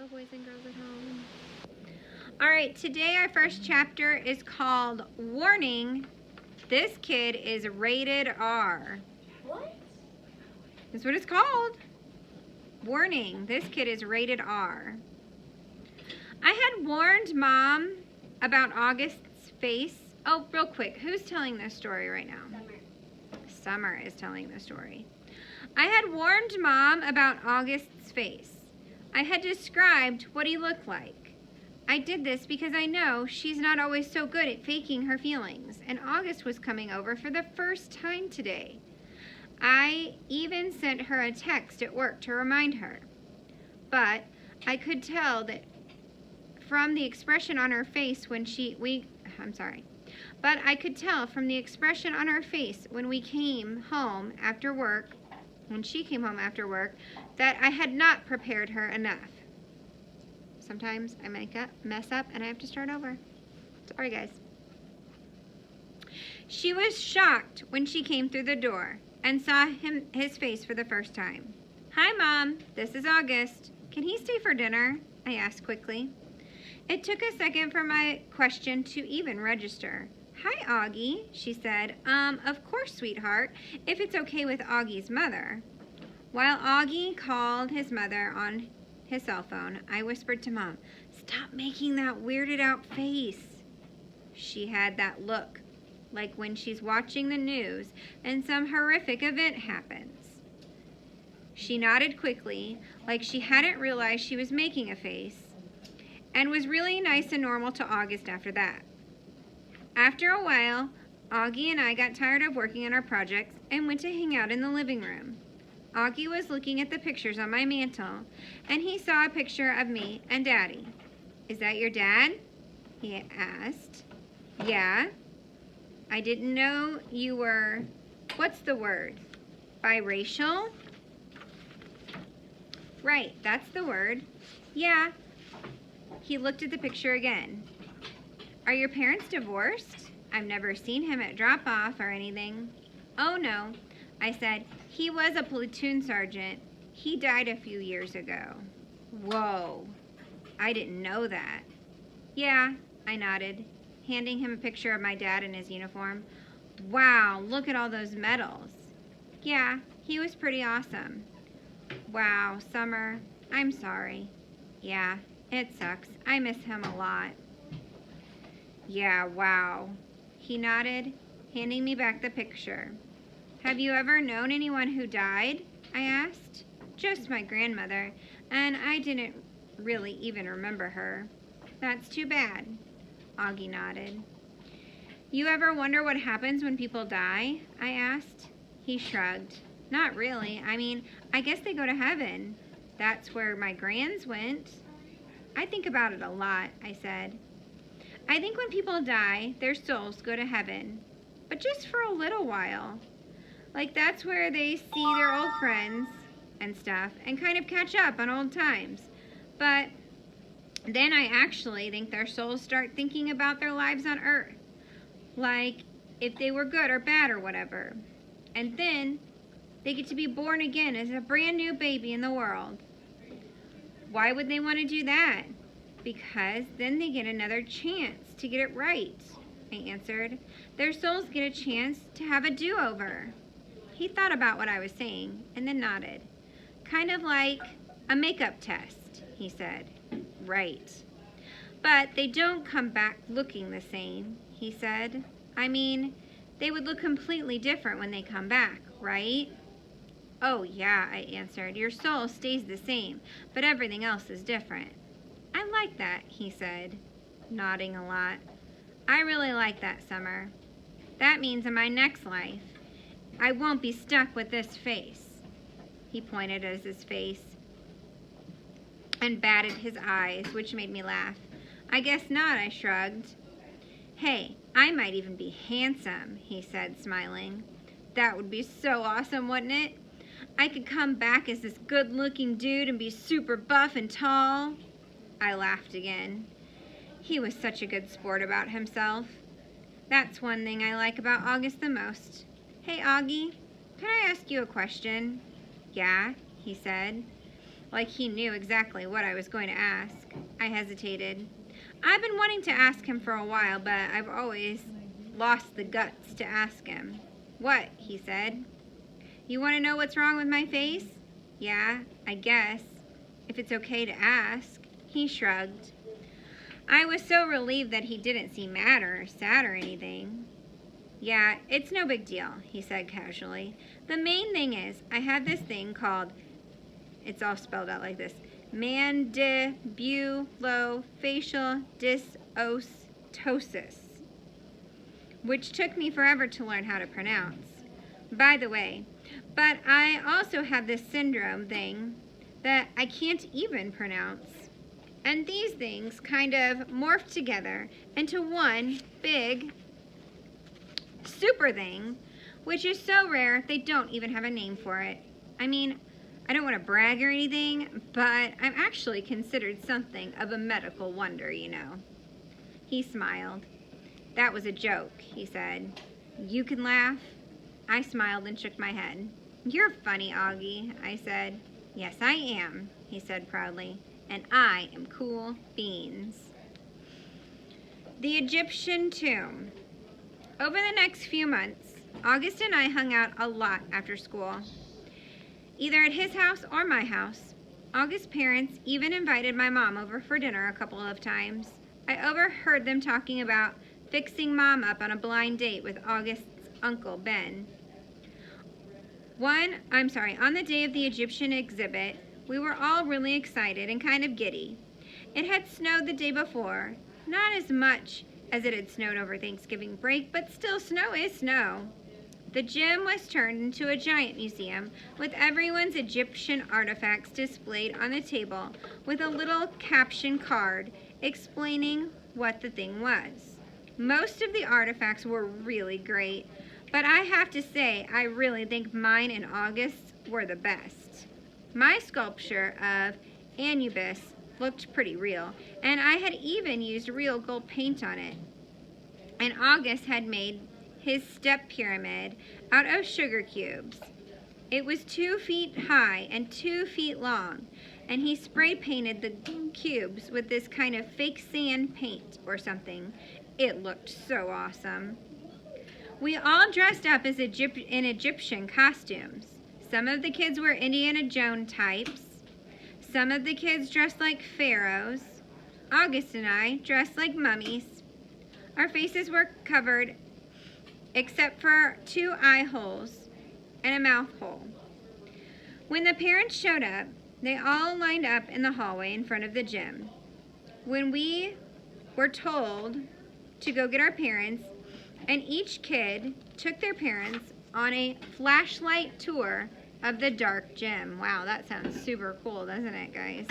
Hello, boys and girls at home. All right, today our first chapter is called Warning, This Kid is Rated R. What? That's what it's called. Warning, this kid is rated R. I had warned Mom about August's face. Oh, real quick, who's telling this story right now? Summer is telling the story. I had warned Mom about August's face. I had described what he looked like. I did this because I know she's not always so good at faking her feelings, and August was coming over for the first time today. I even sent her a text at work to remind her. But I could tell that from the expression on her face when I could tell from the expression on her face when she came home after work, that I had not prepared her enough. Sometimes I mess up and I have to start over. Sorry, guys. She was shocked when she came through the door and saw his face for the first time. Hi, Mom. This is August. Can he stay for dinner? I asked quickly. It took a second for my question to even register. Hi, Augie, she said. Of course, sweetheart, if it's okay with Augie's mother. While Augie called his mother on his cell phone, I whispered to Mom, Stop making that weirded out face. She had that look, like when she's watching the news and some horrific event happens. She nodded quickly, like she hadn't realized she was making a face, and was really nice and normal to August after that. After a while, Augie and I got tired of working on our projects and went to hang out in the living room. Augie was looking at the pictures on my mantle, and he saw a picture of me and Daddy. Is that your dad? He asked. Yeah. I didn't know you were, what's the word? Biracial? Right, that's the word. Yeah. He looked at the picture again. Are your parents divorced? I've never seen him at drop-off or anything. Oh, no, I said. He was a platoon sergeant. He died a few years ago. Whoa, I didn't know that. Yeah, I nodded, handing him a picture of my dad in his uniform. Wow, look at all those medals. Yeah, he was pretty awesome. Wow, Summer, I'm sorry. Yeah, it sucks. I miss him a lot. Yeah, wow. He nodded, handing me back the picture. Have you ever known anyone who died? I asked. Just my grandmother, and I didn't really even remember her. That's too bad. Augie nodded. You ever wonder what happens when people die? I asked. He shrugged. Not really. I mean, I guess they go to heaven. That's where my grands went. I think about it a lot, I said. I think when people die, their souls go to heaven, but just for a little while. Like that's where they see their old friends and stuff and kind of catch up on old times. But then I actually think their souls start thinking about their lives on Earth, like if they were good or bad or whatever. And then they get to be born again as a brand new baby in the world. Why would they want to do that? Because then they get another chance to get it right, I answered. Their souls get a chance to have a do-over. He thought about what I was saying and then nodded. Kind of like a makeup test, he said. Right. But they don't come back looking the same, he said. I mean, they would look completely different when they come back, right? Oh, yeah, I answered. Your soul stays the same, but everything else is different. I like that, he said, nodding a lot. I really like that, Summer. That means in my next life, I won't be stuck with this face. He pointed at his face and batted his eyes, which made me laugh. I guess not, I shrugged. Hey, I might even be handsome, he said, smiling. That would be so awesome, wouldn't it? I could come back as this good-looking dude and be super buff and tall. I laughed again. He was such a good sport about himself. That's one thing I like about August the most. Hey, Augie, can I ask you a question? Yeah, he said. like he knew exactly what I was going to ask. I hesitated. I've been wanting to ask him for a while, but I've always lost the guts to ask him. What? He said. You want to know what's wrong with my face? Yeah, I guess. If it's okay to ask. He shrugged. I was so relieved that he didn't seem mad or sad or anything. Yeah, it's no big deal, he said casually. The main thing is, I have this thing called, it's all spelled out like this, mandibulofacial dysostosis, which took me forever to learn how to pronounce. By the way, but I also have this syndrome thing that I can't even pronounce. And these things kind of morph together into one big super thing, which is so rare they don't even have a name for it. I mean, I don't want to brag or anything, but I'm actually considered something of a medical wonder, you know. He smiled. That was a joke, he said. You can laugh? I smiled and shook my head. You're funny, Augie, I said. Yes, I am, he said proudly. And I am cool beans. The Egyptian tomb. Over the next few months, August and I hung out a lot after school, either at his house or my house. August's parents even invited my mom over for dinner a couple of times. I overheard them talking about fixing Mom up on a blind date with August's uncle, Ben. On the day of the Egyptian exhibit, we were all really excited and kind of giddy. It had snowed the day before, not as much as it had snowed over Thanksgiving break, but still snow is snow. The gym was turned into a giant museum with everyone's Egyptian artifacts displayed on the table with a little caption card explaining what the thing was. Most of the artifacts were really great, but I have to say I really think mine and August's were the best. My sculpture of Anubis looked pretty real, and I had even used real gold paint on it. And August had made his step pyramid out of sugar cubes. It was 2 feet high and 2 feet long, and he spray painted the cubes with this kind of fake sand paint or something. It looked so awesome. We all dressed up as in Egyptian costumes. Some of the kids were Indiana Jones types. Some of the kids dressed like pharaohs. August and I dressed like mummies. Our faces were covered except for 2 eye holes and a mouth hole. When the parents showed up, they all lined up in the hallway in front of the gym. When we were told to go get our parents, and each kid took their parents on a flashlight tour of the dark gym. Wow, that sounds super cool, doesn't it, guys?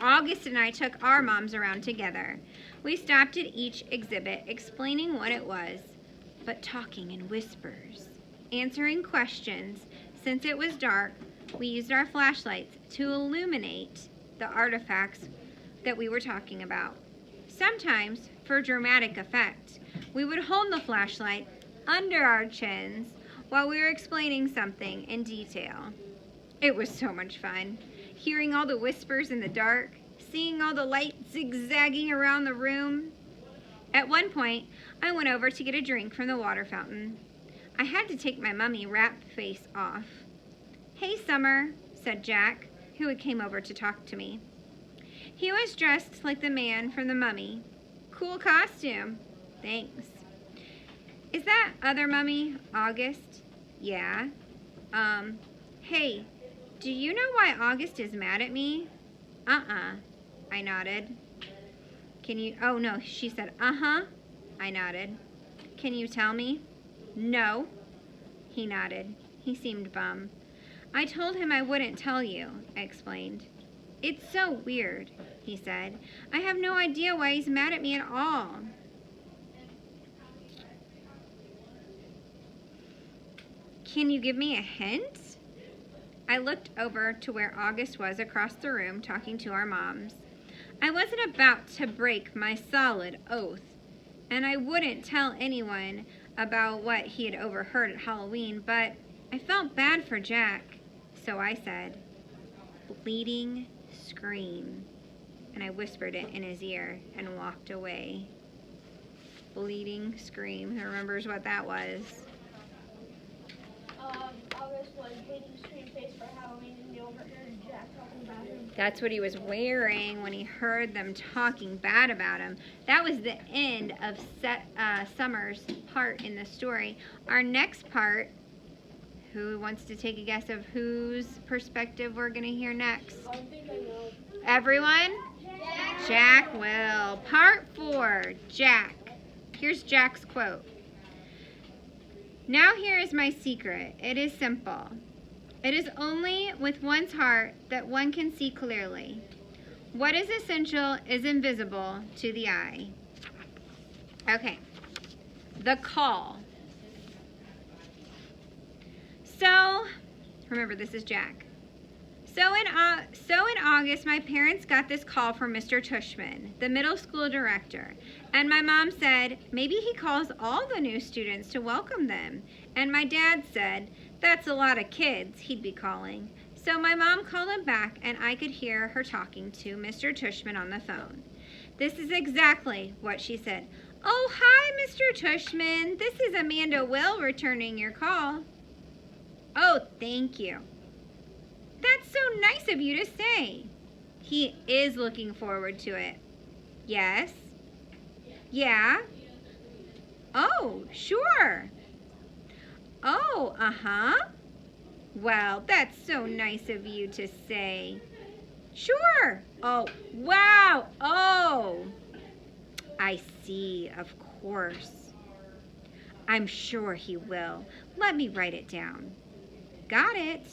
August and I took our moms around together. We stopped at each exhibit, explaining what it was, but talking in whispers. Answering questions. Since it was dark, we used our flashlights to illuminate the artifacts that we were talking about. Sometimes, for dramatic effect, we would hold the flashlight under our chins while we were explaining something in detail. It was so much fun, hearing all the whispers in the dark, seeing all the light zigzagging around the room. At one point, I went over to get a drink from the water fountain. I had to take my mummy wrap face off. Hey, Summer, said Jack, who had came over to talk to me. He was dressed like the man from the Mummy. Cool costume. Thanks. Is that other mummy, August? Yeah. Hey, do you know why August is mad at me? I nodded. Can you, oh no, she said, I nodded. Can you tell me? No. He nodded. He seemed bummed. I told him I wouldn't tell you, I explained. It's so weird, he said. I have no idea why he's mad at me at all. Can you give me a hint? I looked over to where August was across the room talking to our moms. I wasn't about to break my solid oath, and I wouldn't tell anyone about what he had overheard at Halloween, but I felt bad for Jack, so I said, bleeding scream. And I whispered it in his ear and walked away. Bleeding scream. Who remembers what that was? August was bleeding scream face for Halloween, and you overheard Jack talking about him. That's what he was wearing when he heard them talking bad about him. That was the end of Summer's part in the story. Our next part, who wants to take a guess of whose perspective we're going to hear next? I think I know. Everyone? Jack will. Part 4, Jack. Here's Jack's quote. Now here is my secret. It is simple. It is only with one's heart that one can see clearly. What is essential is invisible to the eye. Okay. The call. So, remember, this is Jack. So in August, my parents got this call from Mr. Tushman, the middle school director. And my mom said, maybe he calls all the new students to welcome them. And my dad said, that's a lot of kids he'd be calling. So my mom called him back, and I could hear her talking to Mr. Tushman on the phone. This is exactly what she said. Oh, hi, Mr. Tushman. This is Amanda Will returning your call. Oh, thank you. That's so nice of you to say. He is looking forward to it. Yes? Yeah? Oh, sure. Oh, uh-huh. Well, that's so nice of you to say. Sure. Oh, wow. Oh, I see, of course. I'm sure he will. Let me write it down. Got it.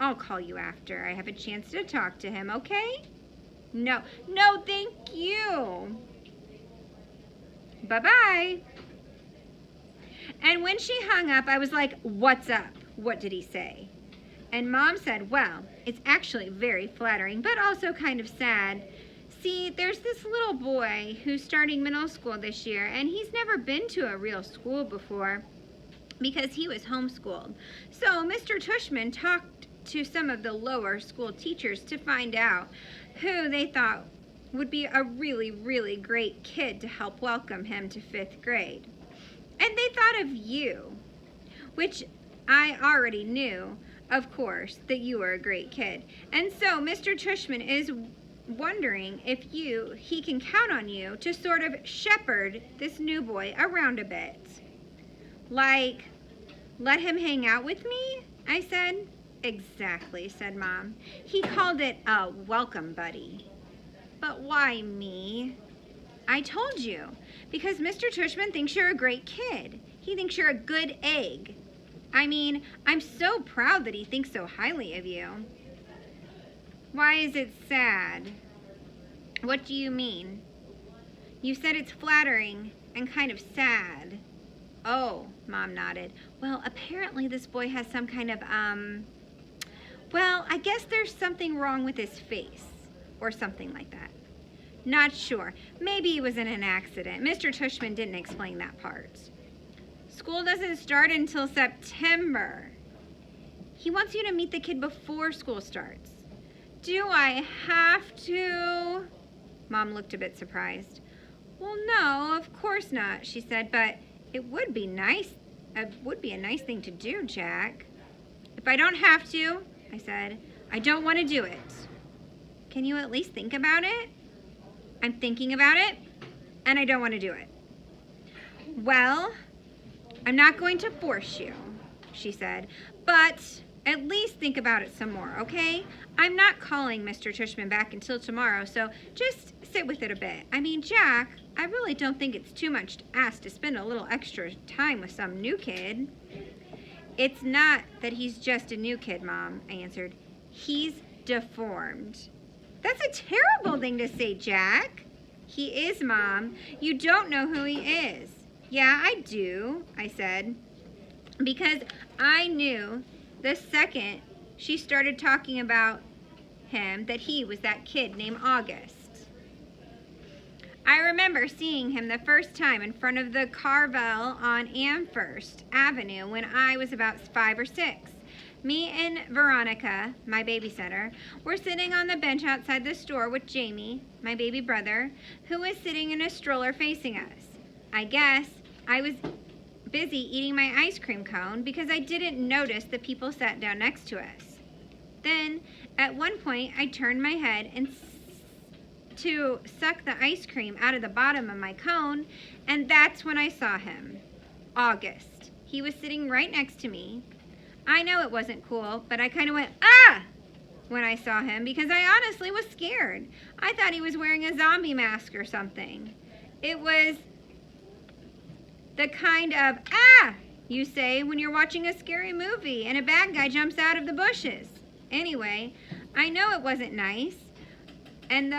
I'll call you after I have a chance to talk to him, okay? No, thank you. Bye-bye. And when she hung up, I was like, what's up? What did he say? And Mom said, well, it's actually very flattering, but also kind of sad. See, there's this little boy who's starting middle school this year, and he's never been to a real school before because he was homeschooled. So Mr. Tushman talked to some of the lower school teachers to find out who they thought would be a really, really great kid to help welcome him to 5th grade. And they thought of you, which I already knew, of course, that you were a great kid. And so Mr. Tushman is wondering if he can count on you to sort of shepherd this new boy around a bit. Like, let him hang out with me? I said. Exactly, said Mom. He called it a welcome buddy. But why me? I told you, because Mr. Tushman thinks you're a great kid. He thinks you're a good egg. I mean, I'm so proud that he thinks so highly of you. Why is it sad? What do you mean? You said it's flattering and kind of sad. Oh, Mom nodded. Well, apparently this boy has some kind of, well, I guess there's something wrong with his face or something like that. Not sure. Maybe he was in an accident. Mr. Tushman didn't explain that part. School doesn't start until September. He wants you to meet the kid before school starts. Do I have to? Mom looked a bit surprised. Well, no, of course not, she said, but it would be nice. It would be a nice thing to do, Jack. If I don't have to, I said, I don't want to do it. Can you at least think about it? I'm thinking about it, and I don't want to do it. Well, I'm not going to force you, she said, but at least think about it some more, okay? I'm not calling Mr. Tushman back until tomorrow, so just sit with it a bit. I mean, Jack, I really don't think it's too much to ask to spend a little extra time with some new kid. It's not that he's just a new kid, Mom, I answered. He's deformed. That's a terrible thing to say, Jack. He is, Mom. You don't know who he is. Yeah, I do, I said, because I knew the second she started talking about him that he was that kid named August. I remember seeing him the first time in front of the Carvel on Amherst Avenue when I was about 5 or 6. Me and Veronica, my babysitter, were sitting on the bench outside the store with Jamie, my baby brother, who was sitting in a stroller facing us. I guess I was busy eating my ice cream cone because I didn't notice the people sat down next to us. Then, at one point, I turned my head and to suck the ice cream out of the bottom of my cone, and that's when I saw him. August. He was sitting right next to me. I know it wasn't cool, but I kind of went, ah! When I saw him because I honestly was scared. I thought he was wearing a zombie mask or something. It was the kind of, ah, you say when you're watching a scary movie and a bad guy jumps out of the bushes. Anyway, I know it wasn't nice, and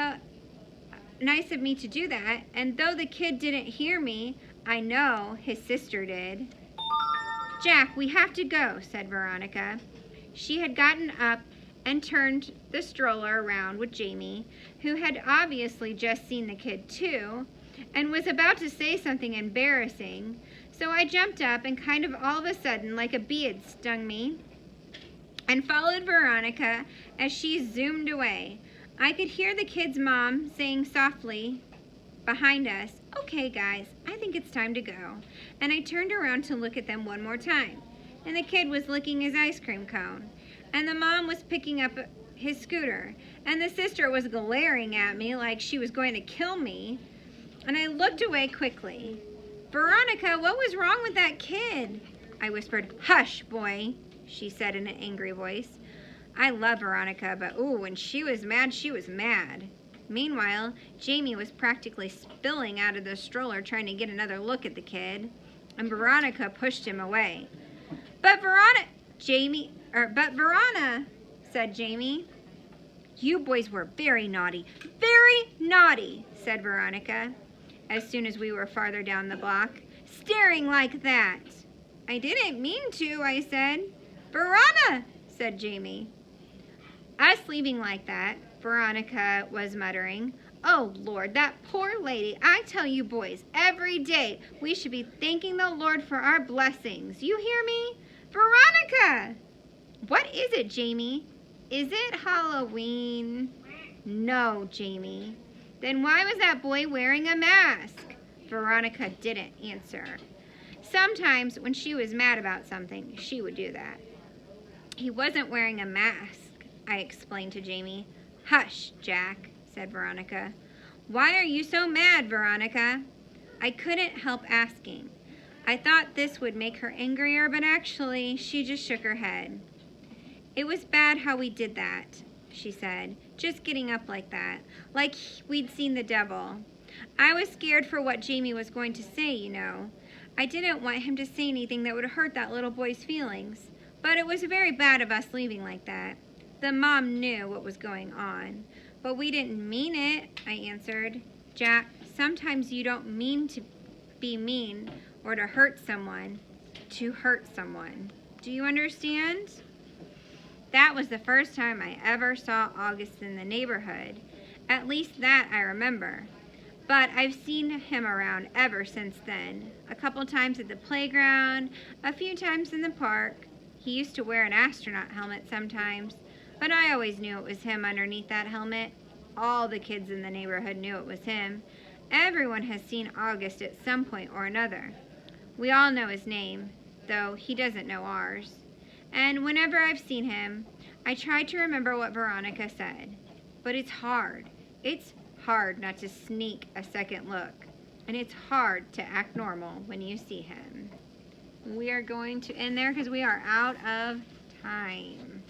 nice of me to do that, and though the kid didn't hear me, I know his sister did. Jack, we have to go, said Veronica. She had gotten up and turned the stroller around with Jamie, who had obviously just seen the kid too, and was about to say something embarrassing, so I jumped up and kind of all of a sudden, like a bee had stung me, and followed Veronica as she zoomed away. I could hear the kid's mom saying softly behind us, okay guys, I think it's time to go. And I turned around to look at them one more time. And the kid was licking his ice cream cone. And the mom was picking up his scooter. And the sister was glaring at me like she was going to kill me. And I looked away quickly. Veronica, what was wrong with that kid? I whispered, hush, boy, she said in an angry voice. I love Veronica, but ooh, when she was mad, she was mad. Meanwhile, Jamie was practically spilling out of the stroller trying to get another look at the kid, and Veronica pushed him away. But Verona, said Jamie. You boys were very naughty, said Veronica, as soon as we were farther down the block. Staring like that. I didn't mean to, I said. Verona, said Jamie. Us leaving like that, Veronica was muttering. Oh, Lord, that poor lady. I tell you boys, every day we should be thanking the Lord for our blessings. You hear me? Veronica! What is it, Jamie? Is it Halloween? No, Jamie. Then why was that boy wearing a mask? Veronica didn't answer. Sometimes when she was mad about something, she would do that. He wasn't wearing a mask, I explained to Jamie. Hush, Jack, said Veronica. Why are you so mad, Veronica? I couldn't help asking. I thought this would make her angrier, but actually, she just shook her head. It was bad how we did that, she said, just getting up like that, like we'd seen the devil. I was scared for what Jamie was going to say, you know. I didn't want him to say anything that would hurt that little boy's feelings, but it was very bad of us leaving like that. The mom knew what was going on, but we didn't mean it, I answered. Jack, sometimes you don't mean to be mean or to hurt someone, Do you understand? That was the first time I ever saw August in the neighborhood. At least that I remember. But I've seen him around ever since then. A couple times at the playground, a few times in the park. He used to wear an astronaut helmet sometimes, but I always knew it was him underneath that helmet. All the kids in the neighborhood knew it was him. Everyone has seen August at some point or another. We all know his name, though he doesn't know ours. And whenever I've seen him, I try to remember what Veronica said. But it's hard. It's hard not to sneak a second look. And it's hard to act normal when you see him. We are going to end there because we are out of time.